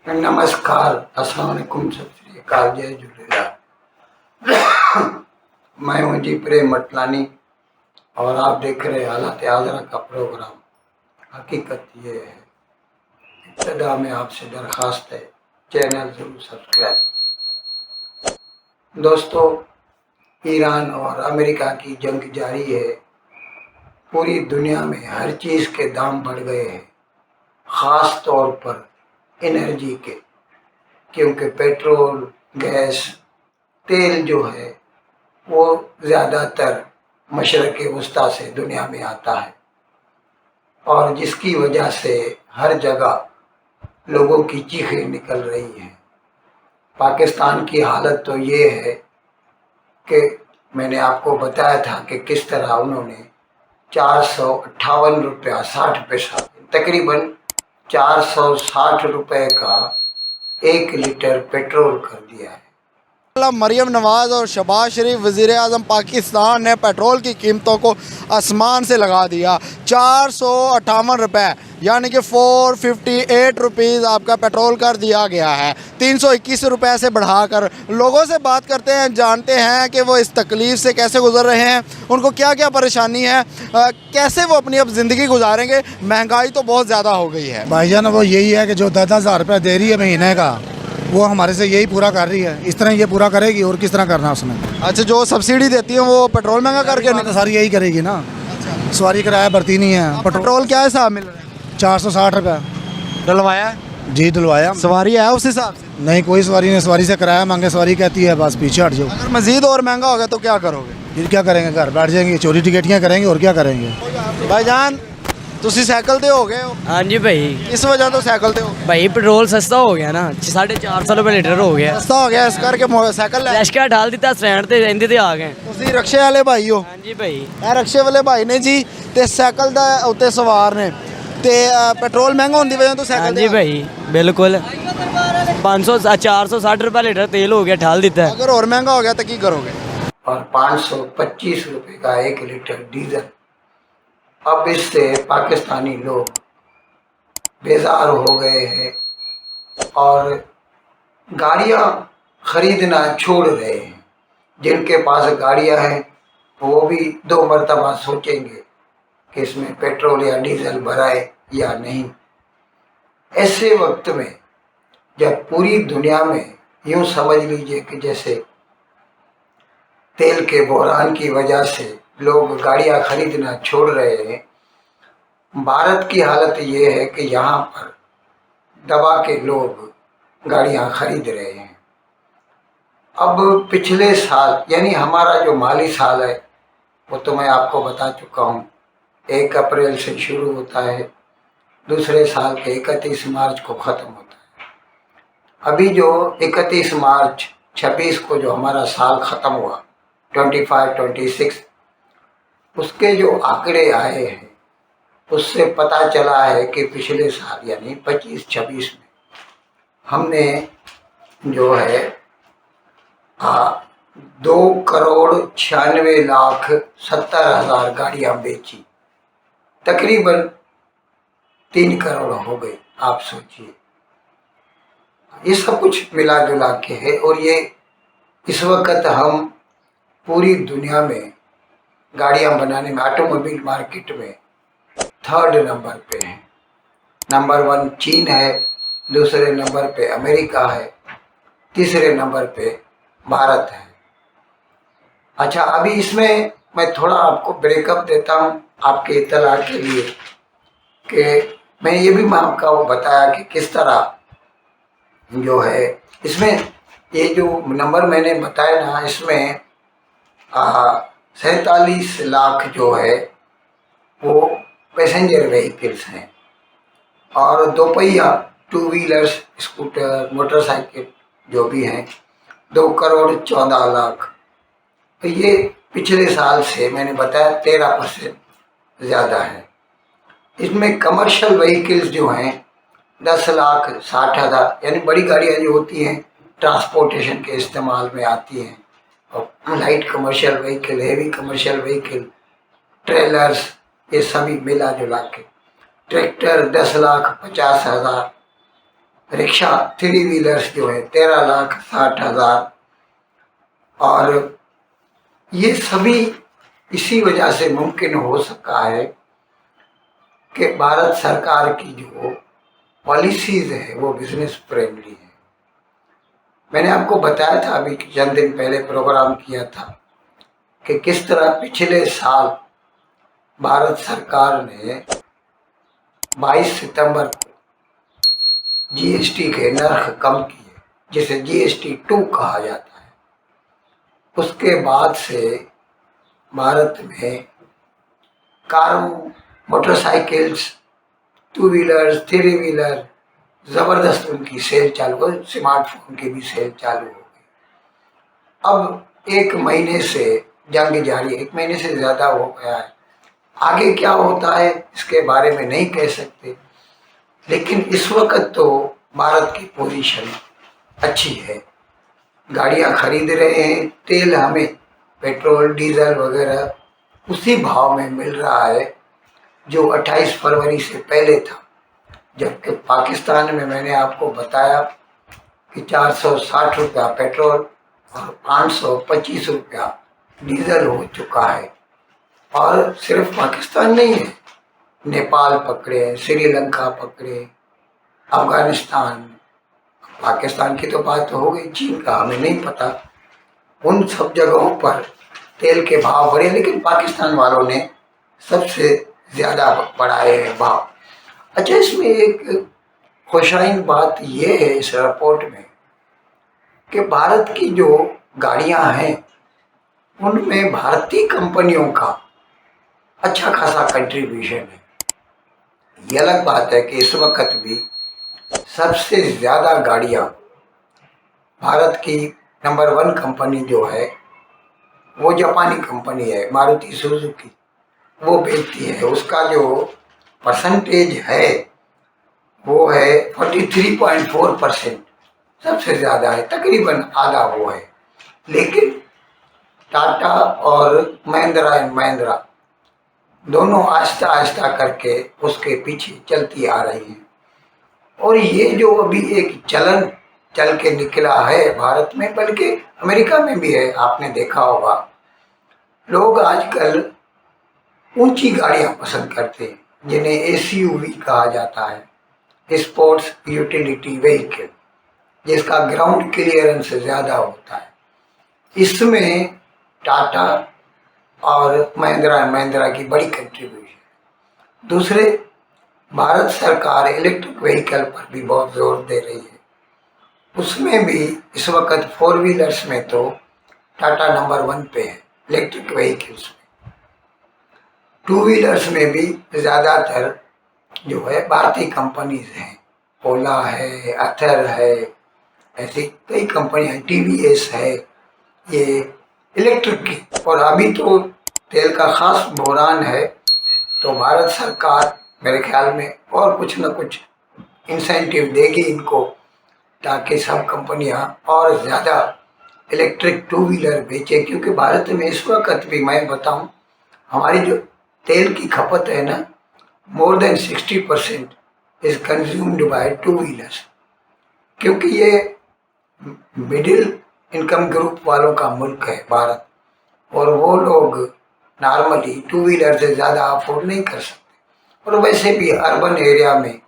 नमस्कार, अस्सलाम वालेकुम, सत श्री अकाल, जय झूलेलाल। मैं हूं जी प्रेम मटलानी और आप देख रहे हालात आजरा का प्रोग्राम। हकीकत ये है, इब्तदा में आपसे दरख्वास्त है, चैनल जरूर सब्सक्राइब। दोस्तों, ईरान और अमेरिका की जंग जारी है। पूरी दुनिया में हर चीज़ के दाम बढ़ गए हैं, ख़ास तौर पर एनर्जी के, क्योंकि पेट्रोल, गैस, तेल जो है वो ज़्यादातर मशरक़ वस्ता से दुनिया में आता है और जिसकी वजह से हर जगह लोगों की चीखें निकल रही हैं। पाकिस्तान की हालत तो ये है कि मैंने आपको बताया था कि किस तरह उन्होंने 458 रुपया 60 पैसा, तकरीबन 460 रुपये का 1 लीटर पेट्रोल कर दिया है। मरियम नवाज़ और शहबाज शरीफ वज़ीर आज़म पाकिस्तान ने पेट्रोल की कीमतों को आसमान से लगा दिया। 458 रुपये यानी कि 458 रुपीज़ आपका पेट्रोल कर दिया गया है, 321 रुपये से बढ़ाकर। लोगों से बात करते हैं, जानते हैं कि वो इस तकलीफ़ से कैसे गुजर रहे हैं, उनको क्या क्या परेशानी है, कैसे वो अपनी अब ज़िंदगी गुजारेंगे। महंगाई तो बहुत ज़्यादा हो गई है भाईजान। वो यही है कि जो 10,000 रुपये दे रही है महीने का, वो हमारे से यही पूरा कर रही है। इस तरह ये पूरा करेगी और किस तरह करना उसने। अच्छा, जो सब्सिडी देती है वो पेट्रोल महंगा करके तो सारी यही करेगी ना। सवारी किराया भरती नहीं है। पेट्रोल क्या हिसाब मिल रहा है? 460 रुपये डलवाया जी, डलवाया। सवारी है उस हिसाब से? नहीं, कोई सवारी नहीं। सवारी से किराया मांगे, सवारी कहती है बस पीछे हट जाओ। अगर मजीद और महंगा हो गया तो क्या करोगे? फिर क्या करेंगे? घर बैठ जाएंगे, चोरी टिकटियाँ करेंगे और क्या करेंगे। भाईजान, ਤੁਸੀਂ ਸਾਈਕਲ ਤੇ ਹੋ ਗਏ ਹੋ? हाँ जी भाई। ਇਸ ਵਜ੍ਹਾ ਤੋਂ ਸਾਈਕਲ ਤੇ ਹੋ ਗਏ? भाई पेट्रोल सस्ता हो गया ना, 450 रुपये लीटर हो गया। ਸਸਤਾ ਹੋ ਗਿਆ, ਇਸ ਕਰਕੇ ਸਾਈਕਲ ਲੈ। ਰੈਸ਼ਕਾ ਢਾਲ ਦਿੱਤਾ ਸਟੈਂਡ ਤੇ, ਇਹਦੇ ਤੇ ਆ ਗਏ। ਤੁਸੀਂ ਰਕਸ਼ੇ ਵਾਲੇ ਭਾਈ ਹੋ? हाँ जी भाई। ਇਹ ਰਕਸ਼ੇ ਵਾਲੇ ਭਾਈ ਨੇ ਜੀ, ਤੇ ਸਾਈਕਲ ਦਾ ਉੱਤੇ ਸਵਾਰ ਨੇ, ਤੇ ਪੈਟਰੋਲ ਮਹਿੰਗਾ ਹੋਣ ਦੀ ਵਜ੍ਹਾ ਤੋਂ हाँ ਸਾਈਕਲ जी ਤੇ। भाई बिल्कुल। 460 रुपये लीटर तेल हो गया, ढाल दिता है। अगर और महंगा हो गया तो की करोगे? और 525 रुपये का 1 लीटर डीजल। अब इससे पाकिस्तानी लोग बेजार हो गए हैं और गाड़ियाँ खरीदना छोड़ रहे हैं। जिनके पास गाड़ियाँ हैं वो भी 2 मरतबा सोचेंगे कि इसमें पेट्रोल या डीजल भराए या नहीं। ऐसे वक्त में जब पूरी दुनिया में यूँ समझ लीजिए कि जैसे तेल के बहरान की वजह से लोग गाड़ियाँ खरीदना छोड़ रहे हैं, भारत की हालत ये है कि यहाँ पर दबा के लोग गाड़ियाँ खरीद रहे हैं। अब पिछले साल यानी हमारा जो माली साल है वो तो मैं आपको बता चुका हूँ, 1 अप्रैल से शुरू होता है, दूसरे साल के 31 मार्च को ख़त्म होता है। अभी जो 31 मार्च 26 को जो हमारा साल ख़त्म हुआ, 25-26, उसके जो आंकड़े आए हैं उससे पता चला है कि पिछले साल यानी 25-26 में हमने जो है 2,96,70,000 गाड़ियाँ बेची, तकरीबन 3 करोड़ हो गई। आप सोचिए, ये सब कुछ मिला जुला के है। और ये इस वक्त हम पूरी दुनिया में गाड़ियाँ बनाने में, ऑटोमोबाइल मार्केट में 3rd नंबर पे हैं। नंबर 1 चीन है, दूसरे नंबर पे अमेरिका है, तीसरे नंबर पे भारत है। अच्छा, अभी इसमें मैं थोड़ा आपको ब्रेकअप देता हूँ आपके इत्तला के लिए कि मैंने ये भी आपको बताया कि किस तरह जो है इसमें ये जो नंबर मैंने बताया ना, इसमें 47 लाख जो है वो पैसेंजर व्हीकल्स हैं और दोपहिया 2 व्हीलर्स, स्कूटर, मोटरसाइकिल जो भी हैं 2,14,00,000। तो ये पिछले साल से मैंने बताया 13% ज़्यादा है। इसमें कमर्शियल व्हीकल्स जो हैं 10,60,000, यानी बड़ी गाड़ियाँ जो होती हैं ट्रांसपोर्टेशन के इस्तेमाल में आती हैं, और light commercial vehicle, heavy commercial vehicle, trailers, ये सभी मिला जुला के ट्रैक्टर 10,50,000, रिक्शा 3 व्हीलर्स जो है 13,60,000, और ये सभी इसी वजह से मुमकिन हो सका है कि भारत सरकार की जो पॉलिसीज है वो बिजनेस फ्रेंडली है। मैंने आपको बताया था अभी चंद दिन पहले प्रोग्राम किया था कि किस तरह पिछले साल भारत सरकार ने 22 सितंबर को जीएसटी के नर्ख कम किए, जिसे जीएसटी 2 कहा जाता है। उसके बाद से भारत में कारों, मोटरसाइकिल्स, 2 व्हीलर्स, 3 व्हीलर, ज़बरदस्त उनकी सेल चालू हो, स्मार्टफोन की भी सेल चालू हो गई। अब 1 महीने से जंग जारी है, 1 महीने से ज़्यादा हो गया है। आगे क्या होता है इसके बारे में नहीं कह सकते, लेकिन इस वक्त तो भारत की पोजीशन अच्छी है। गाड़ियां खरीद रहे हैं, तेल हमें पेट्रोल डीजल वगैरह उसी भाव में मिल रहा है जो 28 फरवरी से पहले था, जबकि पाकिस्तान में मैंने आपको बताया कि 460 रुपया पेट्रोल और 525 रुपया डीजल हो चुका है। और सिर्फ पाकिस्तान नहीं है, नेपाल पकड़े, श्रीलंका पकड़े, अफगानिस्तान, पाकिस्तान की तो बात हो गई, चीन का हमें नहीं पता, उन सब जगहों पर तेल के भाव बढ़े, लेकिन पाकिस्तान वालों ने सबसे ज़्यादा बढ़ाए हैं भाव। अच्छा, इसमें एक खुशाइन बात ये है इस रिपोर्ट में कि भारत की जो गाड़ियां हैं उनमें भारतीय कंपनियों का अच्छा खासा कंट्रीब्यूशन है। ये अलग बात है कि इस वक्त भी सबसे ज़्यादा गाड़ियां भारत की नंबर 1 कंपनी जो है वो जापानी कंपनी है, मारुति सुजुकी, वो बेचती है। उसका जो परसेंटेज है वो है 43.4%, सबसे ज़्यादा है, तकरीबन आधा वो है। लेकिन टाटा और महिंद्रा एंड महिंद्रा दोनों आहिस्ता आहिस्ता करके उसके पीछे चलती आ रही हैं। और ये जो अभी एक चलन चल के निकला है भारत में, बल्कि अमेरिका में भी है, आपने देखा होगा, लोग आजकल ऊंची गाड़ियां पसंद करते हैं जिन्हें एसयूवी कहा जाता है, स्पोर्ट्स यूटिलिटी व्हीकल, जिसका ग्राउंड क्लियरेंस ज़्यादा होता है। इसमें टाटा और महिंद्रा की बड़ी कंट्रीब्यूशन। दूसरे, भारत सरकार इलेक्ट्रिक व्हीकल पर भी बहुत जोर दे रही है। उसमें भी इस वक्त 4 व्हीलर्स में तो टाटा नंबर 1 पे है इलेक्ट्रिक व्हीकल्स में। 2 व्हीलर्स में भी ज़्यादातर जो है भारतीय कंपनीज हैं, ओला है, अथर है, ऐसी कई कंपनियां, टीवीएस है, ये इलेक्ट्रिक की। और अभी तो तेल का खास बहरान है, तो भारत सरकार मेरे ख्याल में और कुछ न कुछ इंसेंटिव देगी इनको, ताकि सब कंपनियां और ज़्यादा इलेक्ट्रिक 2 व्हीलर बेचें। क्योंकि भारत में इस वक्त भी मैं बताऊं, हमारी जो तेल की खपत है ना, more than 60% is consumed by 2 wheelers. क्योंकि ये मिडिल इनकम ग्रुप वालों का मुल्क है भारत, और वो लोग नॉर्मली 2 व्हीलर से ज़्यादा अफोर्ड नहीं कर सकते। और वैसे भी अर्बन एरिया में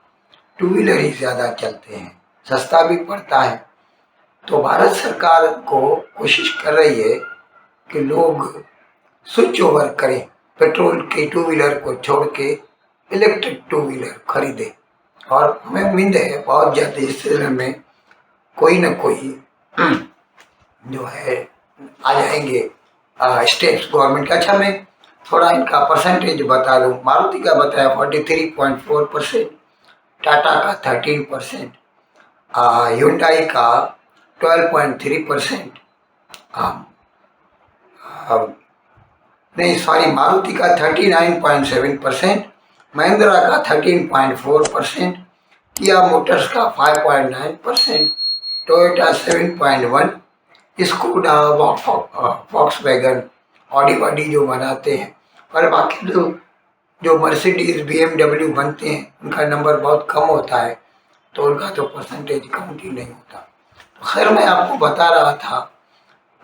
2 व्हीलर ही ज़्यादा चलते हैं, सस्ता भी पड़ता है। तो भारत सरकार को कोशिश कर रही है कि लोग स्विच ओवर करें, पेट्रोल के 2 व्हीलर को छोड़ के इलेक्ट्रिक 2 व्हीलर खरीदें। और हमें उम्मीद है बहुत जल्द इस सिलसिले में कोई न कोई जो है आ जाएंगे स्टेट्स गवर्नमेंट का। अच्छा, मैं थोड़ा इनका परसेंटेज बता दूँ। मारुति का बताया 43.4%, टाटा का 13%, ह्युंडई का 12.3%, नहीं सॉरी, मारुति का 39.7%, महिंद्रा का 13.4%, किया मोटर्स का 5.9%, टोयोटा 7.1%, स्कोडा, वॉक्सवैगन, ऑडी वाडी जो बनाते हैं, और बाकी जो मर्सिडीज, BMW बनते हैं, उनका नंबर बहुत कम होता है, पेट्रोल का तो परसेंटेज काउंट ही नहीं होता। तो खैर, मैं आपको बता रहा था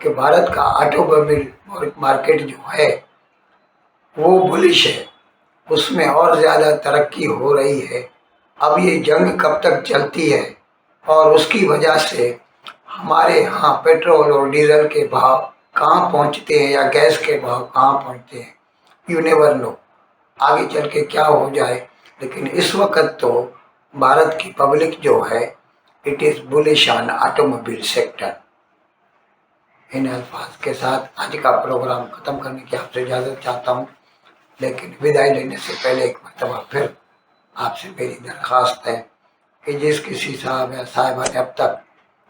कि भारत का ऑटोमोबाइल मार्केट जो है वो बुलिश है, उसमें और ज़्यादा तरक्की हो रही है। अब ये जंग कब तक चलती है और उसकी वजह से हमारे यहाँ पेट्रोल और डीजल के भाव कहाँ पहुँचते हैं या गैस के भाव कहाँ पहुँचते हैं, यू नेवर नो, आगे चल के क्या हो जाए। लेकिन इस वक्त तो भारत की पब्लिक जो है it is bullish on automobile sector. इन अल्फाज के साथ आज का प्रोग्राम ख़त्म करने की आपसे इजाज़त चाहता हूँ, लेकिन विदाई लेने से पहले एक मरतबा फिर आपसे मेरी दरख्वास्त है कि जिस किसी साहब या साहिबा ने अब तक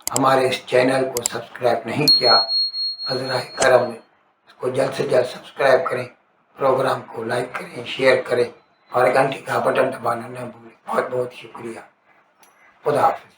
हमारे इस चैनल को सब्सक्राइब नहीं किया, हज़राए करम इसको जल्द से जल्द सब्सक्राइब करें, प्रोग्राम को लाइक करें, शेयर करें और घंटी का बटन दबाना न भूलें। बहुत बहुत शुक्रिया। खुदा हाफिज़।